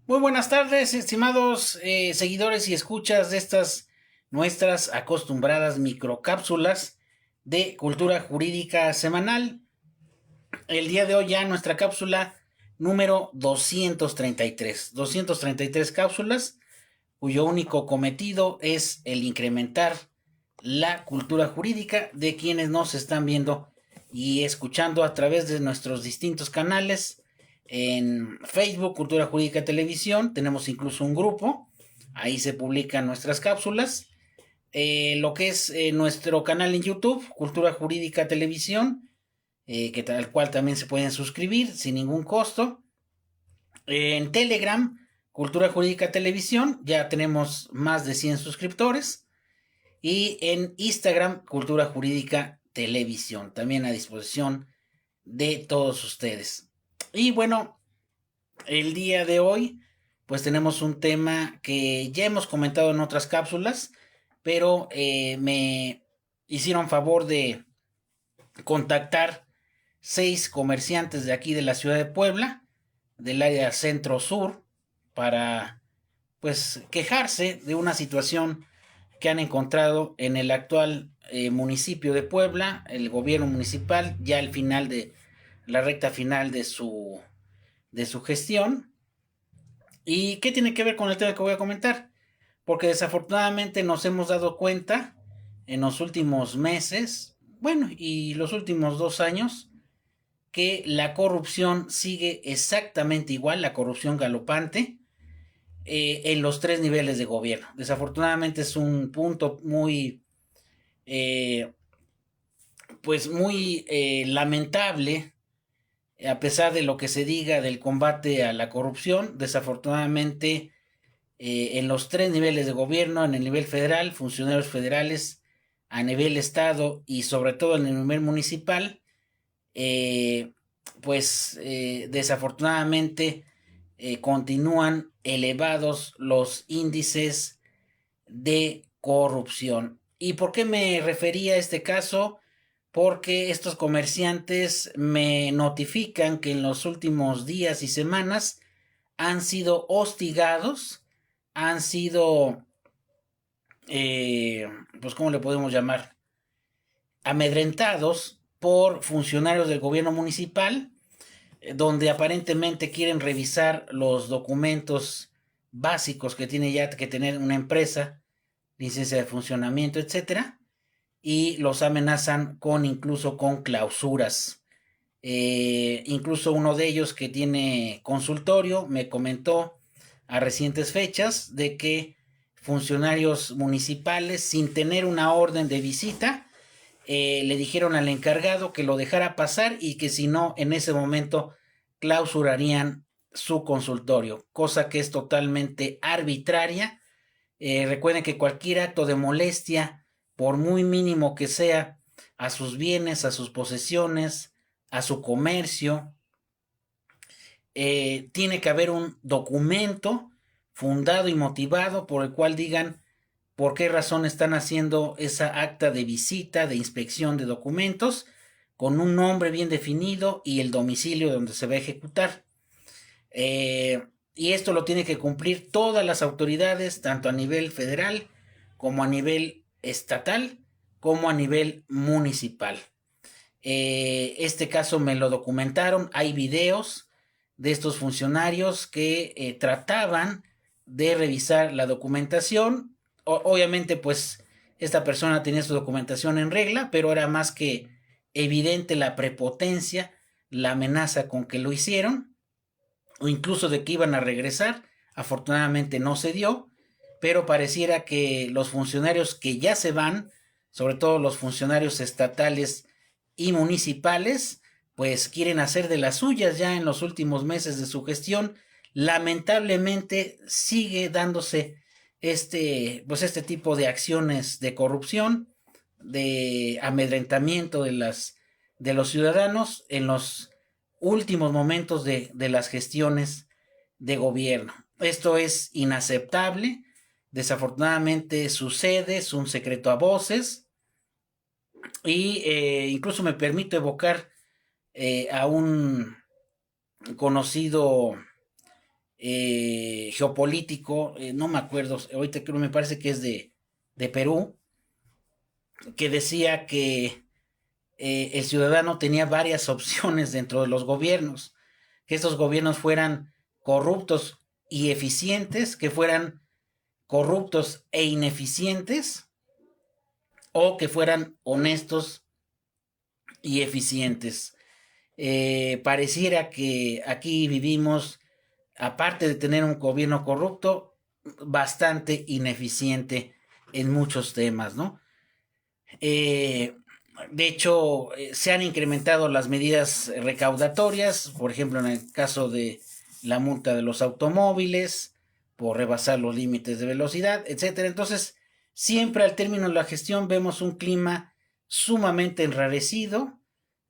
Muy buenas tardes, estimados seguidores y escuchas de estas nuestras acostumbradas microcápsulas de cultura jurídica semanal. El día de hoy ya nuestra cápsula número 233. 233 cápsulas cuyo único cometido es el incrementar la cultura jurídica de quienes nos están viendo y escuchando a través de nuestros distintos canales en Facebook, Cultura Jurídica Televisión. Tenemos incluso un grupo, ahí se publican nuestras cápsulas. Lo que es nuestro canal en YouTube, Cultura Jurídica Televisión, que tal cual también se pueden suscribir sin ningún costo. En Telegram, Cultura Jurídica Televisión, ya tenemos más de 100 suscriptores. Y en Instagram, Cultura Jurídica Televisión, también a disposición de todos ustedes. Y bueno, el día de hoy, pues tenemos un tema que ya hemos comentado en otras cápsulas, pero me hicieron favor de contactar 6 comerciantes de aquí de la ciudad de Puebla, del área centro-sur, para pues quejarse de una situación que han encontrado en el actual municipio de Puebla, el gobierno municipal, ya al final de la recta final de su gestión. ¿Y qué tiene que ver con el tema que voy a comentar? Porque desafortunadamente nos hemos dado cuenta en los últimos meses, bueno, y los últimos 2 años, que la corrupción sigue exactamente igual, la corrupción galopante, en los 3 niveles de gobierno. Desafortunadamente es un punto muy, eh, pues muy lamentable, a pesar de lo que se diga del combate a la corrupción. Desafortunadamente, en los 3 niveles de gobierno, en el nivel federal, funcionarios federales, a nivel estado y sobre todo en el nivel municipal, eh, pues desafortunadamente continúan elevados los índices de corrupción. ¿Y por qué me refería a este caso? Porque estos comerciantes me notifican que en los últimos días y semanas han sido hostigados, han sido, pues, ¿cómo le podemos llamar? Amedrentados por funcionarios del gobierno municipal, donde aparentemente quieren revisar los documentos básicos que tiene ya que tener una empresa, licencia de funcionamiento, etcétera, y los amenazan con incluso con clausuras. Incluso uno de ellos que tiene consultorio me comentó a recientes fechas de que funcionarios municipales, sin tener una orden de visita, le dijeron al encargado que lo dejara pasar y que si no, en ese momento clausurarían su consultorio, cosa que es totalmente arbitraria. Recuerden que cualquier acto de molestia, por muy mínimo que sea, a sus bienes, a sus posesiones, a su comercio, tiene que haber un documento fundado y motivado por el cual digan por qué razón están haciendo esa acta de visita, de inspección de documentos, con un nombre bien definido y el domicilio donde se va a ejecutar. Y esto lo tiene que cumplir todas las autoridades, tanto a nivel federal como a nivel estatal, como a nivel municipal. Este caso me lo documentaron, hay videos de estos funcionarios que trataban de revisar la documentación. Obviamente, pues esta persona tenía su documentación en regla, pero era más que evidente la prepotencia, la amenaza con que lo hicieron, o incluso de que iban a regresar. Afortunadamente no se dio, pero pareciera que los funcionarios que ya se van, sobre todo los funcionarios estatales y municipales, pues quieren hacer de las suyas ya en los últimos meses de su gestión. Lamentablemente sigue dándose pues este tipo de acciones de corrupción, de amedrentamiento de los ciudadanos en los últimos momentos de las gestiones de gobierno. Esto es inaceptable. Desafortunadamente sucede, es un secreto a voces y incluso me permito evocar a un conocido geopolítico, no me acuerdo, ahorita creo, me parece que es de Perú, que decía que el ciudadano tenía varias opciones dentro de los gobiernos, que estos gobiernos fueran corruptos y eficientes, que fueran corruptos e ineficientes, o que fueran honestos y eficientes. Pareciera que aquí vivimos, aparte de tener un gobierno corrupto, bastante ineficiente en muchos temas, ¿no? Eh, de hecho, se han incrementado las medidas recaudatorias, por ejemplo, en el caso de la multa de los automóviles, por rebasar los límites de velocidad, etcétera. Entonces, siempre al término de la gestión vemos un clima sumamente enrarecido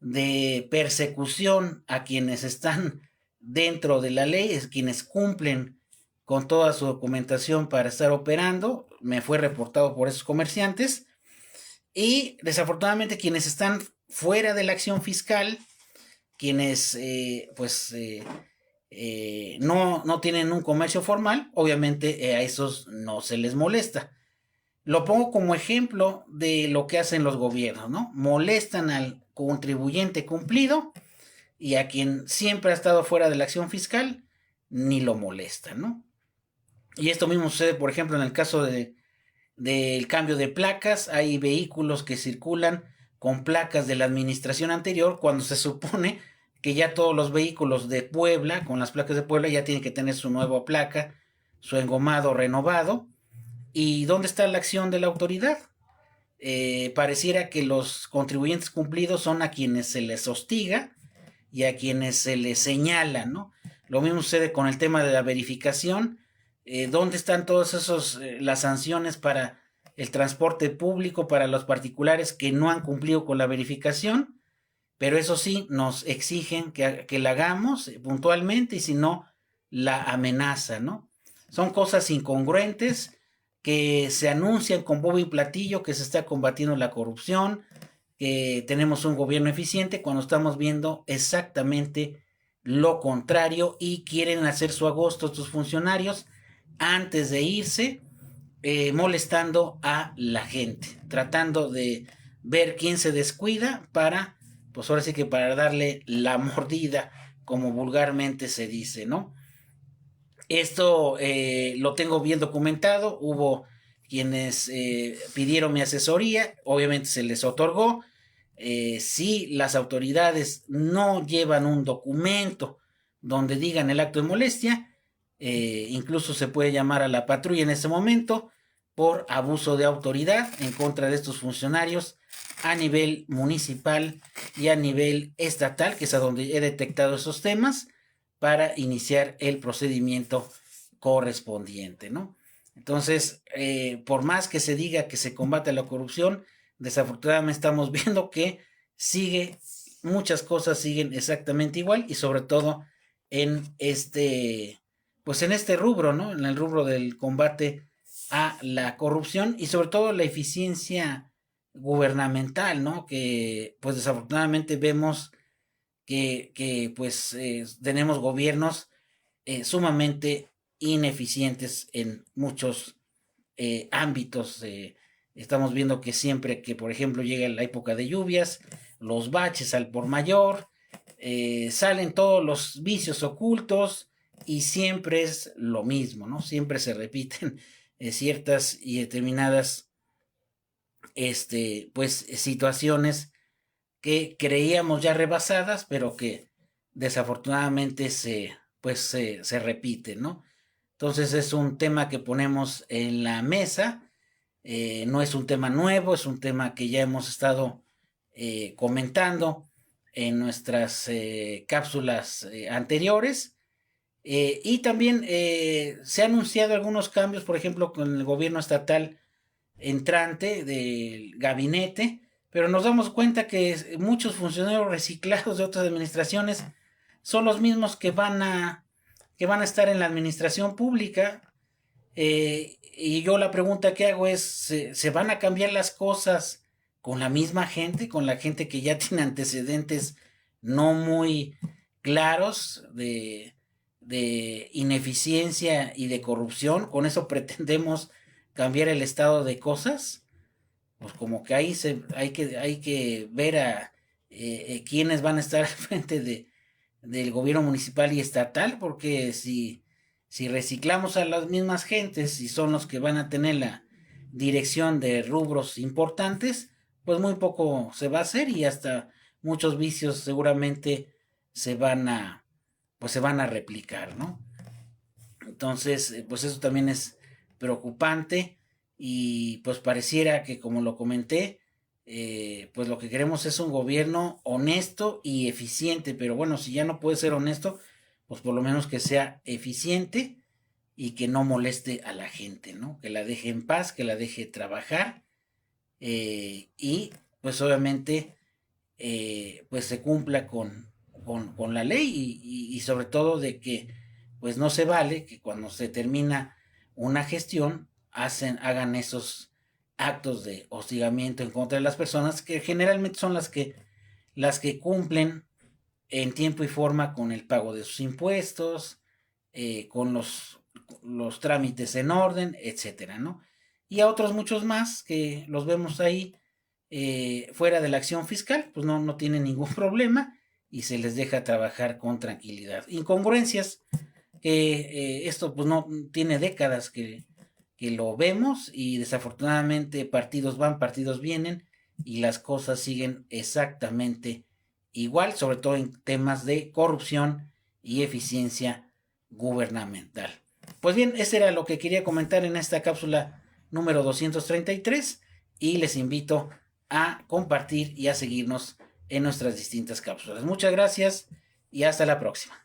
de persecución a quienes están dentro de la ley, es quienes cumplen con toda su documentación para estar operando. Me fue reportado por esos comerciantes y desafortunadamente quienes están fuera de la acción fiscal, quienes no tienen un comercio formal, obviamente a esos no se les molesta. Lo pongo como ejemplo de lo que hacen los gobiernos, ¿no? Molestan al contribuyente cumplido y a quien siempre ha estado fuera de la acción fiscal, ni lo molestan, ¿no? Y esto mismo sucede, por ejemplo, en el caso del cambio de placas. Hay vehículos que circulan con placas de la administración anterior cuando se supone que ya todos los vehículos de Puebla, con las placas de Puebla, ya tienen que tener su nueva placa, su engomado renovado. ¿Y dónde está la acción de la autoridad? Pareciera que los contribuyentes cumplidos son a quienes se les hostiga y a quienes se les señala, ¿no? Lo mismo sucede con el tema de la verificación. ¿Dónde están todas las sanciones para el transporte público, para los particulares que no han cumplido con la verificación? Pero eso sí, nos exigen que la hagamos puntualmente y si no, la amenaza, ¿no? Son cosas incongruentes que se anuncian con bombo y platillo que se está combatiendo la corrupción, que tenemos un gobierno eficiente cuando estamos viendo exactamente lo contrario y quieren hacer su agosto estos funcionarios antes de irse, molestando a la gente, tratando de ver quién se descuida para, pues ahora sí que para darle la mordida, como vulgarmente se dice, ¿no? Esto lo tengo bien documentado. Hubo quienes pidieron mi asesoría, obviamente se les otorgó. Si las autoridades no llevan un documento donde digan el acto de molestia, incluso se puede llamar a la patrulla en ese momento por abuso de autoridad en contra de estos funcionarios a nivel municipal y a nivel estatal, que es a donde he detectado esos temas, para iniciar el procedimiento correspondiente, ¿no? Entonces, por más que se diga que se combate la corrupción, desafortunadamente estamos viendo que muchas cosas siguen exactamente igual y sobre todo en pues en este rubro, ¿no? En el rubro del combate a la corrupción y sobre todo la eficiencia gubernamental, ¿no? Que pues desafortunadamente vemos que pues tenemos gobiernos sumamente ineficientes en muchos ámbitos. Estamos viendo que siempre que, por ejemplo, llega la época de lluvias, los baches al por mayor, salen todos los vicios ocultos y siempre es lo mismo, ¿no? Siempre se repiten ciertas y determinadas pues, situaciones que creíamos ya rebasadas, pero que desafortunadamente se repiten, ¿no? Entonces es un tema que ponemos en la mesa, no es un tema nuevo, es un tema que ya hemos estado comentando en nuestras cápsulas anteriores. Y también se han anunciado algunos cambios, por ejemplo, con el gobierno estatal entrante del gabinete, pero nos damos cuenta que muchos funcionarios reciclados de otras administraciones son los mismos que van a estar en la administración pública. Y yo la pregunta que hago es, ¿se van a cambiar las cosas con la misma gente, con la gente que ya tiene antecedentes no muy claros de ineficiencia y de corrupción, con eso pretendemos cambiar el estado de cosas, pues como que ahí hay que ver a quiénes van a estar al frente del gobierno municipal y estatal, porque si reciclamos a las mismas gentes y son los que van a tener la dirección de rubros importantes, pues muy poco se va a hacer y hasta muchos vicios seguramente se van a, pues se van a replicar, ¿no? Entonces, pues eso también es preocupante y pues pareciera que, como lo comenté, pues lo que queremos es un gobierno honesto y eficiente, pero bueno, si ya no puede ser honesto, pues por lo menos que sea eficiente y que no moleste a la gente, ¿no? Que la deje en paz, que la deje trabajar y pues obviamente pues se cumpla con la ley y sobre todo de que pues no se vale que cuando se termina una gestión hagan esos actos de hostigamiento en contra de las personas que generalmente son las que cumplen en tiempo y forma con el pago de sus impuestos, con los trámites en orden, etcétera, ¿no? Y a otros muchos más que los vemos ahí fuera de la acción fiscal, pues no tienen ningún problema y se les deja trabajar con tranquilidad. Incongruencias que esto pues no tiene décadas que lo vemos y desafortunadamente partidos van, partidos vienen y las cosas siguen exactamente igual, sobre todo en temas de corrupción y eficiencia gubernamental. Pues bien, ese era lo que quería comentar en esta cápsula número 233 y les invito a compartir y a seguirnos en nuestras distintas cápsulas. Muchas gracias y hasta la próxima.